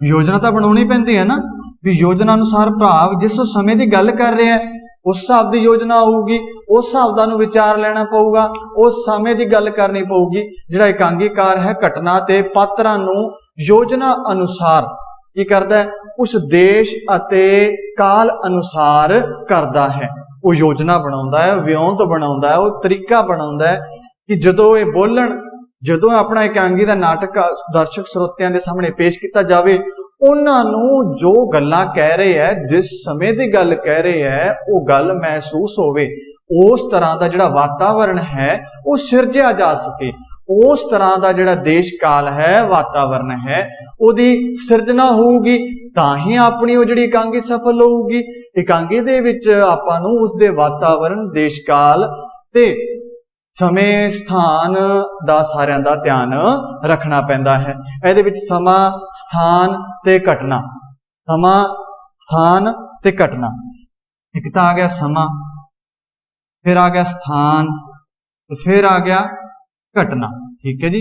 योजना तो बनानी पैंदी है ना, भी योजना अनुसार भाव जिस समय की गल कर रहे हैं उस हिसाब की योजना होगी, उस हिसाब का विचार लेना पऊगा, उस समय की गल करनी पऊगी। जिहड़ा एकांगीकार है घटना ते पात्रां नूं योजना अनुसार की करदा है, उस देश अते काल अनुसार करदा है। वो योजना बनाउंदा है, व्योंत बनाउंदा है, वो तरीका बनाउंदा है कि जदों ये बोलन, जदों अपना एकांगी का नाटक दर्शक श्रोतियां के सामने पेश किया जाए, उन्होंने जो गल्लां कह रहे हैं, जिस समय की गल कह रहे हैं, वो गल महसूस होवे, उस तरह का जिहड़ा वातावरण है वो सिरजिया जा सके, उस तरह का जिहड़ा देश काल है वातावरण है उहदी सिरजना होगी, तां ही अपनी वो जिहड़ी एकांगी सफल होगी। एकांगी दे विच आपां नूं उसदे वातावरण देश काल ते समय स्थान दा सारियां दा ध्यान रखना पैंदा है। इहदे विच समा स्थान ते घटना, समा स्थान ते घटना, एक तो आ गया समा, फिर आ गया स्थान, फिर आ गया घटना। ठीक है जी,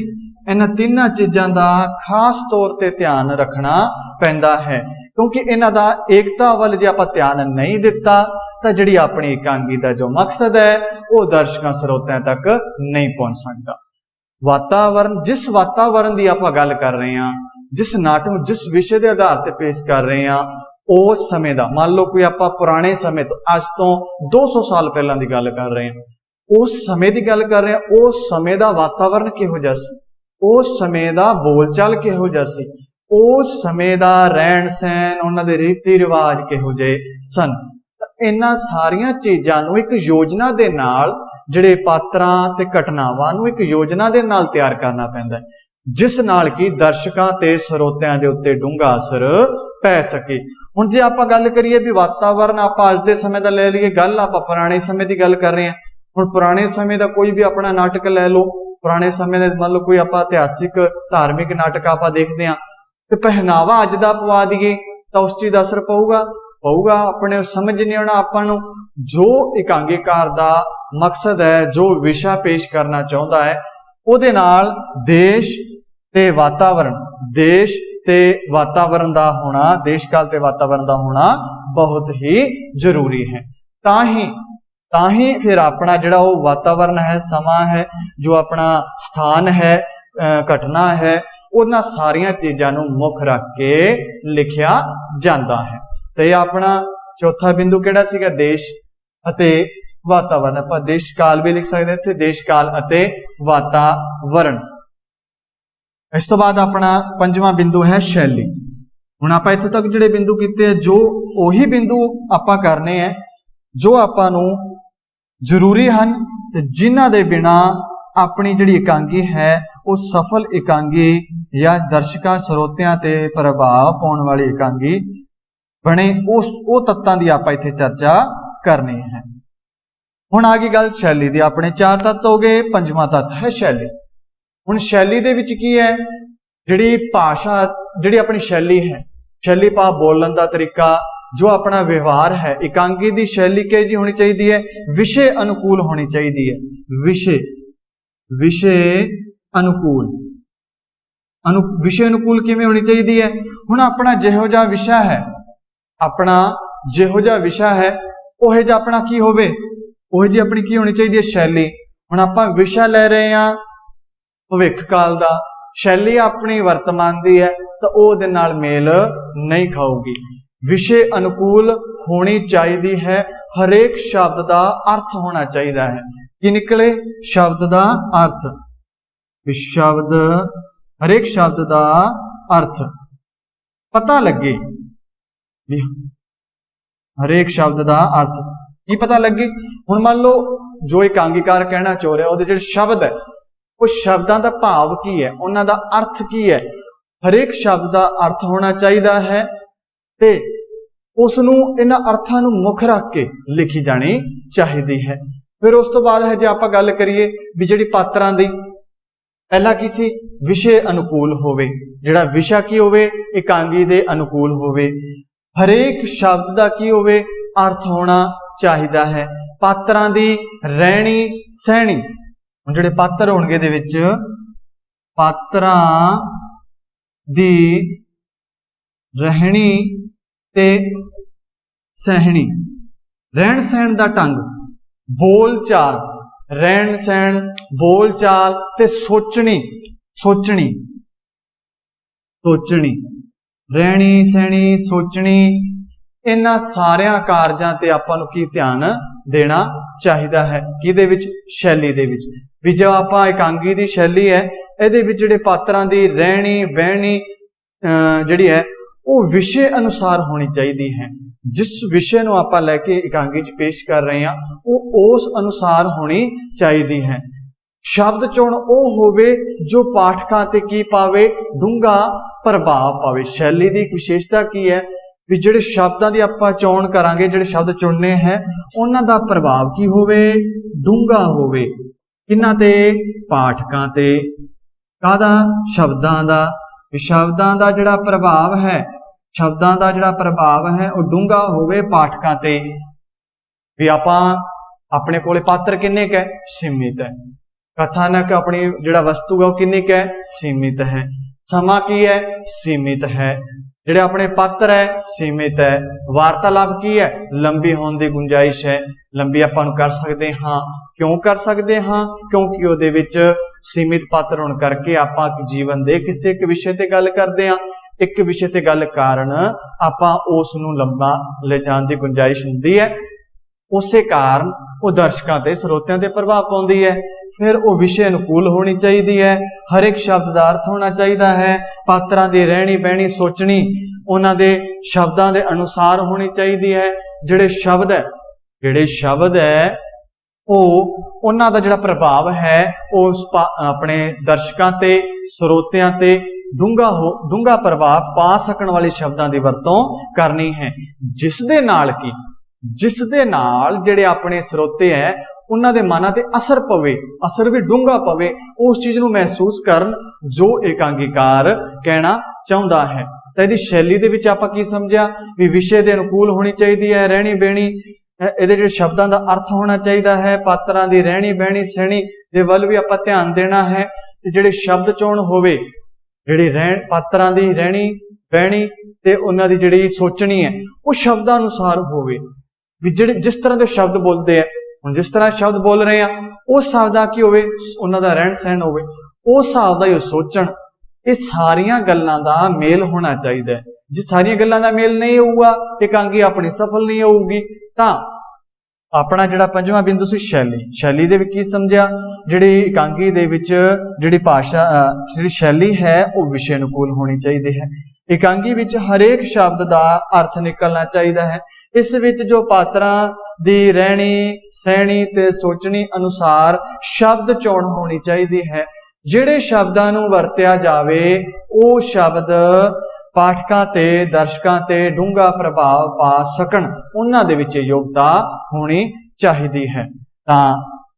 इन्हां तीनों चीज़ों का खास तौर पर ध्यान रखना पैंदा है, क्योंकि इन्हां दा एकता वाल जे आपां ध्यान नहीं दिता तो जिहड़ी अपनी एकांगी का जो मकसद है वो दर्शकों श्रोतियां तक नहीं पहुंच सकता। वातावरण, जिस वातावरण की आपां गल कर रहे हैं जिस नाटक ਨੂੰ जिस विषय के आधार पर पेश कर रहे हैं उस समय का, मान लो कोई आप पुराने समय तो अज तो 200 साल पहला की गल कर रहे हैं, उस समय की गल कर रहे हैं, उस समय का वातावरण किहो जिहा सी, उस समय का बोलचाल किहो जिहा सी, उस समय का रहन सहन, उन्होंने रीति रिवाज किहो जिहे सन। इन्हां सारियां चीज़ां नूं एक योजना दे नाल जिहड़े पात्रां ते घटनावां नूं एक योजना दे नाल तैयार करना पैंदा है, जिस नाल कि दर्शकां ते सरोतिਆਂ दे उत्ते डूंगा असर पै सके। हुण जे आपां गल करिए भी वातावरण आपां अज दे समय दा ले लईए, गल आपां पुराने समय दी गल कर रहे हैं। हुण पुराने समय दा कोई भी अपना नाटक लै लो, पुराने समय दे मान लो कोई आपां इतिहासिक धार्मिक नाटक आपां देखदे हां ते पहनावा अज दा पवा दईए तां उस चीज़ दा असर पऊगा अपने समझ नहीं आना। आपां नूं जो एकांगीकार दा मकसद है, जो विषय पेश करना चाहुंदा है, उहदे नाल देश ते वातावरण दा होना, देश काल ते वातावरण दा होना बहुत ही जरूरी है। ताही फिर अपना जिहड़ा वो वातावरण है, समा है, जो अपना स्थान है, घटना है, उन्हां सारियां चीज़ां नूं मुख रख के लिखिया जांदा है। तो यह अपना चौथा बिंदु किहड़ा सीगा, देश अते वातावरण। आपां देश काल भी लिख सकते हैं, देश काल अते वातावरण। इस तो बाद अपना पंजवां बिंदु है शैली। हुण आपां इत्थों तक जिहड़े बिंदु कीते, जो उही बिंदु आपां करने हैं जो आपां नूं जरूरी हन ते जिन्हां दे बिना अपनी जिहड़ी एकांगी है वो सफल एकांगी या दर्शकां सरोतिਆਂ ते प्रभाव पाउण वाली एकांगी बने, उस तत्तां दी आपां इत्थे चर्चा करनी है। हुण आ गई गल शैली दी। अपने 4 तत्त हो गए, पंजवां तत्त है शैली। हुण शैली दे विच की है, जिहड़ी भाषा, जिहड़ी अपनी शैली है, शैली भाव बोलण दा तरीका, जो अपना व्यवहार है, एकांगी दी शैली किहड़ी होनी चाहिए है, विषय अनुकूल होनी चाहिए है। विषय अनुकूल विषय अनुकूल किवें होनी चाहिए है। हुण अपना जिहो जिहा विषय है, अपना जिहो जिहा विषय है उहे जिहा अपना की होवे, उहे जी अपनी की होनी चाहिए शैली। हुण आपां विषय ले रहे हां भविख काल दा, शैली अपनी वर्तमान दी है तो उहदे नाल मेल नहीं खाऊगी। विषय अनुकूल होनी चाहिए है, हरेक शब्द का अर्थ होना चाहिए है। कि निकले शब्द का अर्थ, हरेक शब्द का अर्थ पता लगे, हरेक शब्द का अर्थ की पता लगे। हुण मान लो जो एकांगीकार कहना चाह रहा, उहदे जिहड़े शब्द है, वो शब्दां दा भाव की है, उन्हां दा अर्थ की है, हरेक शब्द का अर्थ होना चाहिए है ते उसनूं इन्हां अर्थां नूं मुख रख के लिखी जानी चाहिए है। फिर उस तो बाद है जे आपां गल करिए भी जिहड़ी पात्रां दी, पहला की सी विषय अनुकूल होवे, जिहड़ा विषय की होवे एकांगी दे अनुकूल होवे, हरेक शब्द का की होवे अर्थ होना चाहिए है। पात्रां दी रहनी सहनी, जिहड़े पात्र होणगे दे विच पात्रां दी रहनी ते सहनी, रहन सहन दा ढंग, बोल चाल, रहन सहन, बोल चाल ते सोचनी, रहनी सहनी सोचनी, इन्हां सारियां कारजां ते आपां नूं की ध्यान देना चाहिए है। किहदे विच? शैली दे विच। भी जो आपां एकांगी दी शैली है, इहदे विच जिहड़े पात्रां दी रहनी बहनी जिहड़ी है वो विषय अनुसार होनी चाहिए है। जिस विषय नूं आपां लैके एकांगी च पेश कर रहे हैं वो उस अनुसार होनी चाहिए है। शब्द चोण वो होवे जो पाठकां ते की पावे, डूंगा प्रभाव पावे। शैली दी विशेषता की है भी जिहड़े शब्दां दी आपां चोण करांगे, जिहड़े शब्द चुनने हैं उन्हां दा प्रभाव की होवे, डूंगा होवे। किन्हां ते? पाठकां ते। काहदा? शब्दां दा। शब्दां दा जिहड़ा प्रभाव है, शब्दां दा जिहड़ा प्रभाव है वो डूंगा होवे पाठकां ते। भी आपां अपने कोले पात्र किन्ने क है? सीमित है। कथानक अपनी जिहड़ा वस्तु है वो किन्नी क है? सीमित है। समा की है? सीमित है। जिहड़े अपने पात्र है सीमित है। वार्तालाप की है? लंबी होने की गुंजाइश है। लंबी आपां नूं कर सकते हाँ। क्यों कर सकते हाँ? क्योंकि उहदे विच सीमित पात्र होने करके आपां जीवन दे किसी एक विषय ते गल करदे हां। एक विषय ते गल कारण आपां उस नूं लंबा ले जाण दी गुंजाइश हुंदी है। उसे कारण वो दर्शकों ते श्रोतियां ते प्रभाव पाउंदी है। फिर वो विषय अनुकूल होनी चाहिए है। हर एक शब्द का अर्थ होना चाहिए है। पात्रां दी रहनी बहनी सोचनी उन्हां दे शब्दां दे अनुसार होनी चाहिए है। जिहड़े शब्द है वो उन्हां दा जिहड़ा प्रभाव है उस अपने दर्शकों ते श्रोतियां ते डूंगा प्रभाव पा सकण वाले शब्दां दी वरतों करनी है, जिस दे नाल जिहड़े अपने श्रोते है उन्हां दे मनां ते असर पवे, असर भी डूंगा पवे, उस चीज़ नूं महसूस करन जो एकांगीकार कहना चाहुंदा है। तो इहदी शैली दे विच आपां की समझिया भी विषय दे अनुकूल होनी चाहिए है। रहनी बहनी इहदे जिहड़े शब्दां दा अर्थ होना चाहिए है। पात्रां दी रहनी बहनी सहनी दे वल भी आपां ध्यान देना है। ते जिहड़े शब्द चोण होवे, जिहड़ी पात्रां दी रहनी बहनी ते उन्हां दी जिहड़ी सोचनी है वो शब्दानुसार होवे। भी जिहड़े जिस तरह के शब्द बोलते हैं, हुण जिस तरह शब्द बोल रहे हैं उस हिसाब का की होवे, उन्हां दा रहन सहन होवे, उस हिसाब दा सोचण। ये सारियां गल्लां दा मेल होना चाहिए है। जे सारियां गल्लां दा मेल नहीं होऊगा एकांगी अपनी सफल नहीं होऊगी। तां अपना जिहड़ा पंजवां बिंदु सी शैली दे विच की समझिया, जिहड़ी एकांगी दे विच जिहड़ी भाषा जिहड़ी शैली है वो विषय अनुकूल होनी चाहिए है। एकांगी विच हरेक शब्द दा अर्थ निकलना चाहिए है। इस विच जो पात्रां दी रहनी सहनी ते सोचनी अनुसार शब्द चोण होनी चाहिए है। जिहड़े शब्दां नूं वरतिया जावे वो शब्द पाठकां ते दर्शकां ते डूंगा प्रभाव पा सकण, उन्हां दे विच योग्यता होनी चाहिए है। तां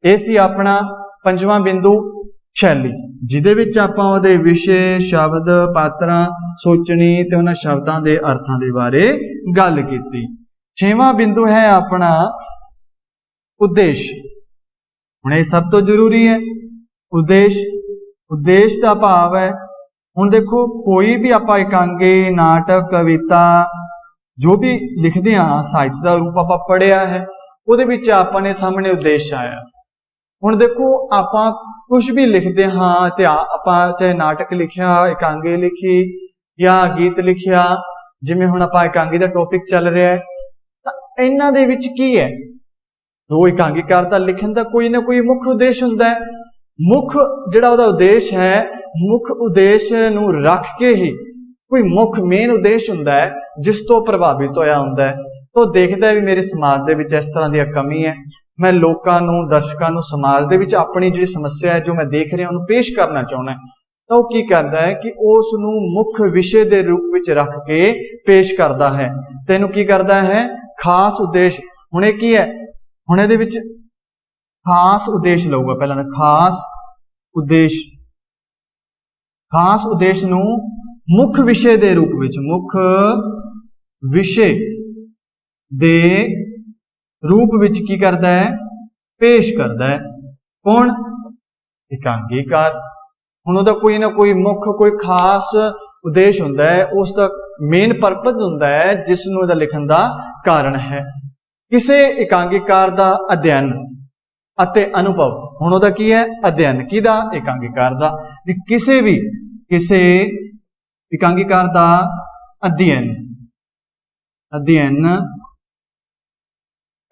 इह सी अपना पंजवां बिंदु शैली, जिहदे विच आपां उहदे विषय शब्द पात्रां सोचनी ते उन्हां शब्दां दे अर्थां दे बारे गल कीती। छेवां बिंदु है अपना उद्देश्य। हुण ये सब तो जरूरी है। उद्देश्य का भाव है, हुण देखो कोई भी आपां एकांगी नाटक कविता जो भी लिखते हाँ, साहित्य का रूप आपां पढ़िया है, उहदे विच अपने सामने उद्देश्य आया। हुण देखो आपां कुछ भी लिखते हाँ ते आपां चाहे नाटक लिखिया, एकांगी लिखी या गीत लिखिया, जिवें हुण आपां एकांगी दा टॉपिक चल रहा है, तां इन्हां दे विच की है, जो एकांगीकार दा लिखण दा कोई ना कोई मुख उद्देश्य हुंदा है। मुख जिहड़ा उहदा उद्देश्य है, मुख उद्देश्य नूं रख के ही कोई मुख मेन उद्देश्य हुंदा है जिस तो प्रभावित होया हुंदा है। तो देखदा है भी मेरे समाज दे विच इस तरह दी कमी है, मैं लोकां नूं दर्शकां नूं समाज दे विच अपनी जिहड़ी समस्या है जो मैं देख रहा उहनूं पेश करना चाहुंदा है। तो की करदा है कि उस नूं मुख विषय दे रूप विच रख के पेश करदा है। तैनूं की करदा है खास उद्देश्य। हुण इह की है, हुण इहदे विच खास उद्देश्य लऊगा। पहला खास उद्देश्य नूं मुख विषय दे रूप विच, मुख विषय दे रूप विच की करदा है, पेश करदा है। कौन? एकांगीकार। हुण उहदा कोई ना कोई मुख कोई खास उद्देश्य हुंदा है, उसका मेन परपज हुंदा है जिसनूं इहदा लिखण दा कारण है। किसी एकांगीकार दा अध्ययन अते अनुभव। हुण उहदा की है? अध्ययन किहदा? एकांगीकार दा। किसी एकांगीकार दा अध्ययन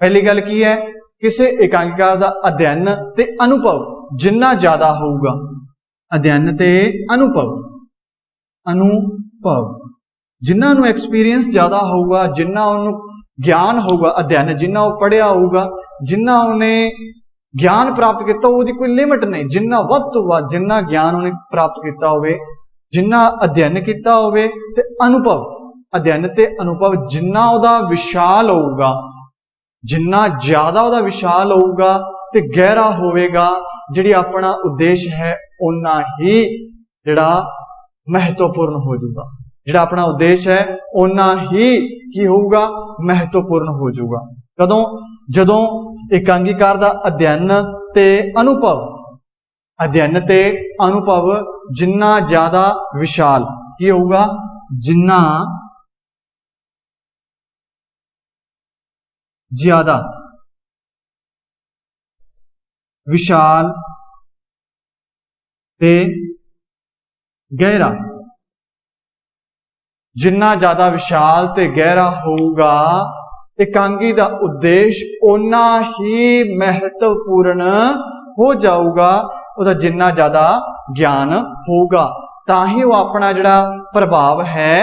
पहली गल की है, किसी एकांगीकार दा अध्ययन ते अनुभव जिन्ना ज्यादा होगा, अध्ययन ते अनुभव जिन्ना नूं एक्सपीरियंस ज्यादा होगा, जिन्ना उन्हें ज्ञान होगा, अध्ययन जिन्ना वो पढ़िया होगा, जिन्ना उन्हें ज्ञान प्राप्त किया, वो कोई लिमिट नहीं, जिन्ना वध तो वध जिन्ना ज्ञान उन्हें प्राप्त किया होवे, जिन्ना अध्ययन किया होवे ते अनुभव, अध्ययन ते अनुभव जिन्ना उहदा विशाल होगा, जिन्ना ज्यादा उहदा विशाल होगा ते गहरा होवेगा, जिहड़ी अपना उद्देश्य है उन्ना ही जिहड़ा महत्वपूर्ण हो जाऊगा। जिहड़ा अपना उद्देश्य है उन्ना ही की होगा, महत्वपूर्ण हो जाऊगा। कदों? जदों एकांगीकार दा अध्ययन ते अनुभव जिन्ना ज्यादा विशाल की होगा, जिन्ना ज्यादा विशाल ते गहरा। जिन्ना ज्यादा विशाल ते गहरा होगा एकांगी का उद्देश्य उन्ना ही महत्वपूर्ण हो जाऊगा, उसका जिन्ना ज्यादा ज्ञान होगा तां ही वो अपना जिहड़ा प्रभाव है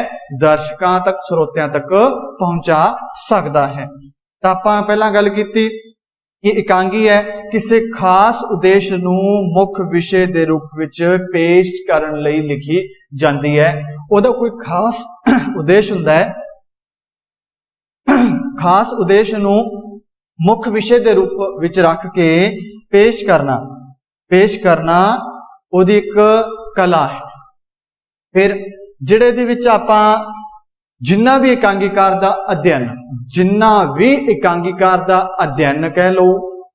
दर्शकों तक श्रोतियां तक पहुंचा सकता है। तो आपां पहला गल कीती कि एकांगी है किसी खास उद्देश्य नूं मुख विषय के रूप विच पेश करन लई लिखी जाती है। उहदा कोई खास उद्देश्य हुंदा है, खास उद्देश्य नूं मुख विषय के रूप विच रख के पेश करना उहदी एक कला है। फिर जिहड़े दे विच आपां जिन्ना भी एकांगीकार का अध्ययन, जिन्ना भी एकांगीकार का अध्ययन कह लो,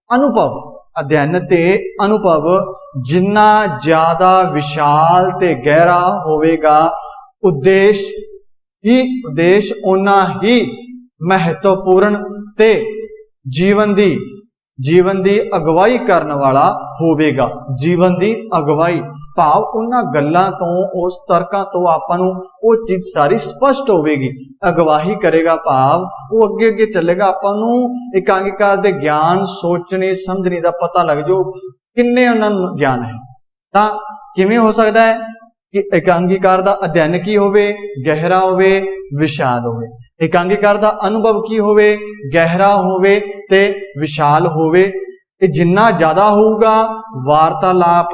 अनुभव अध्ययन ते अनुभव जिन्ना ज्यादा विशाल ते गहरा होवेगा उद्देश्य उन्ना ही महत्वपूर्ण ते जीवन दी अगवाई करने वाला होवेगा। जीवन दी अगवाई भाव उन्हां गल्लां तो उस तर्कां तो आपां नूं वो चीज सारी स्पष्ट होवेगी। अगवाही करेगा भाव वो अगे अगे चलेगा, आपां नूं एकांगीकार दे ज्ञान सोचने समझने का पता लग जाओ किन्ने उन्हां नूं ज्ञान है। तां किवें हो सकदा है कि एकांगीकार दा अध्ययन की होवे, गहरा होवे, विशाल होवे। एकांगीकार दा अनुभव की होवे, गहरा होवे ते विशाल होवे। ते जिन्ना ज्यादा होऊगा वार्तालाप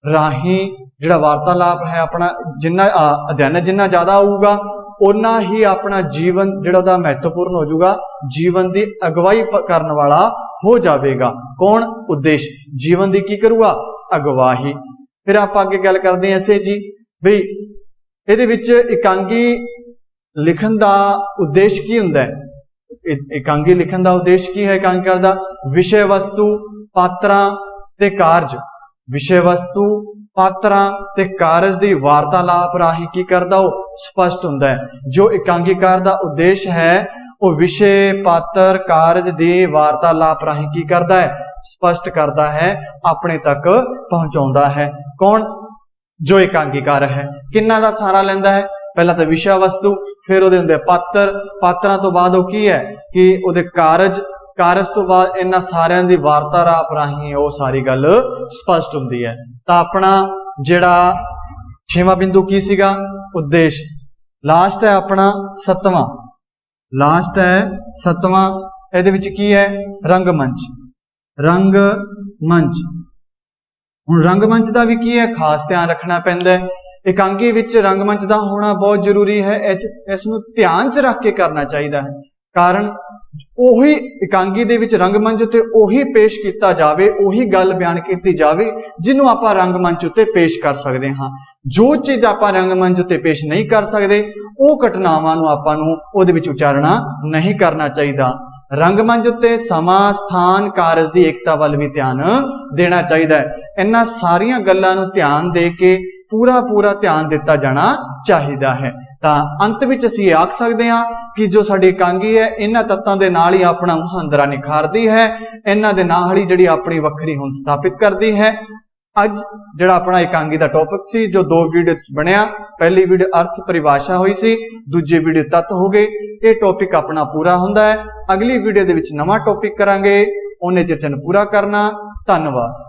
राही जिहड़ा वार्तालाप है अपना जिन्ना अध्ययन जिन्ना ज्यादा होऊगा उन्ना ही अपना जीवन जिहड़ा महत्वपूर्ण हो जाऊगा, जीवन की अगवाई करने वाला हो जाएगा। कौन? उद्देश्य जीवन की करूगा अगवाही। फिर आप आगे गल करते हैं ऐसे जी बई इहदे विच एकांगी लिखण का उद्देश्य की हुंदा है। एकांगी लिखण का उद्देश्य की है? एकांगीकार दा विषय वस्तु पात्रां ते कारज, विषय वस्तु पात्रां ते कारज की वार्तालाप राही की करदा वो स्पष्ट हुंदा है। जो एकांगीकार का उद्देश्य है वो विषय पात्र कारज की वार्तालाप राही की करदा है? स्पष्ट करता है, अपने तक पहुंचाउंदा है। कौन? जो एकांगीकार है। किन्ना दा सहारा लैंदा है? पहला तो विषय वस्तु, फिर उहदे हुंदे पात्र, पात्रां तो बाद वो की है कि उहदे कारज, कारज तो बाद इन्हां सारियां दी वार्तालाप राही वो सारी गल स्पष्ट हुंदी है। तां अपना जिहड़ा 6वां बिंदु की सीगा? उद्देश्य। लास्ट है अपना 7वां, लास्ट है 7वां। इहदे विच की है? रंगमंच। रंगमंच। हुण रंगमंच का भी की है? खास ध्यान रखना पैंदा है। एकांगी विच रंगमंच का होना बहुत जरूरी है। इसनूं ध्यान च रख के करना चाहिए है, कारण ओही एकांगी दे विच रंगमंच उत्ते ओही पेश किया जावे, ओही गल बयान की जावे जिन्हों आपां रंगमंच उत्ते पेश कर सकते हाँ। जो चीज़ आपां रंगमंच उत्ते पेश नहीं कर सकते वो घटनावां नूं आपां नूं उहदे विच उचारना नहीं करना चाहिए। रंगमंच उत्ते समा स्थान कारज की एकता वाल भी ध्यान देना चाहिए है। इन्हां सारियां गल्लां नूं ध्यान दे के पूरा ध्यान दिता जाना चाहिए है। तां अंत विच असीं ये आख सकते हैं कि जो साडी एकांगी है इन्हां तत्तां दे नाल ही अपना मुहांदरा निखारदी है, इन्हां दे नाल ही जिहड़ी अपनी वखरी होंद स्थापित करदी है। अज जिहड़ा अपना एकांगी का टॉपिक सी जो 2 वीडियो बनया, पहली वीडियो अर्थ परिभाषा हुई सी, दूजी वीडियो तत्त हो गए। ये टॉपिक अपना पूरा हुंदा है। अगली वीडियो दे विच नवां टॉपिक करांगे, उन्हें चिर पूरा करना। धन्यवाद।